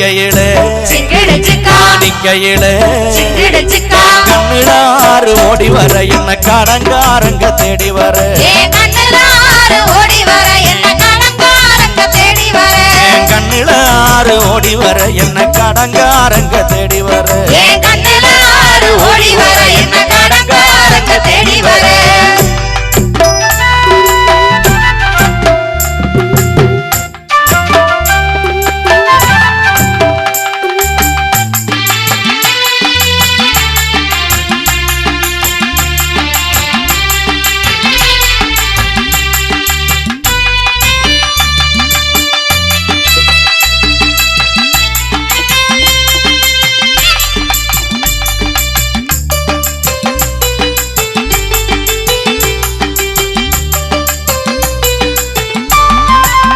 நிக்கையிலே நிக்கையிலே கண்ணிலாறு ஓடி வர என்ன கடங்காரங்க தேடி வர கண்ணிலாறு ஓடி வர என்ன கடங்காரங்க தேடி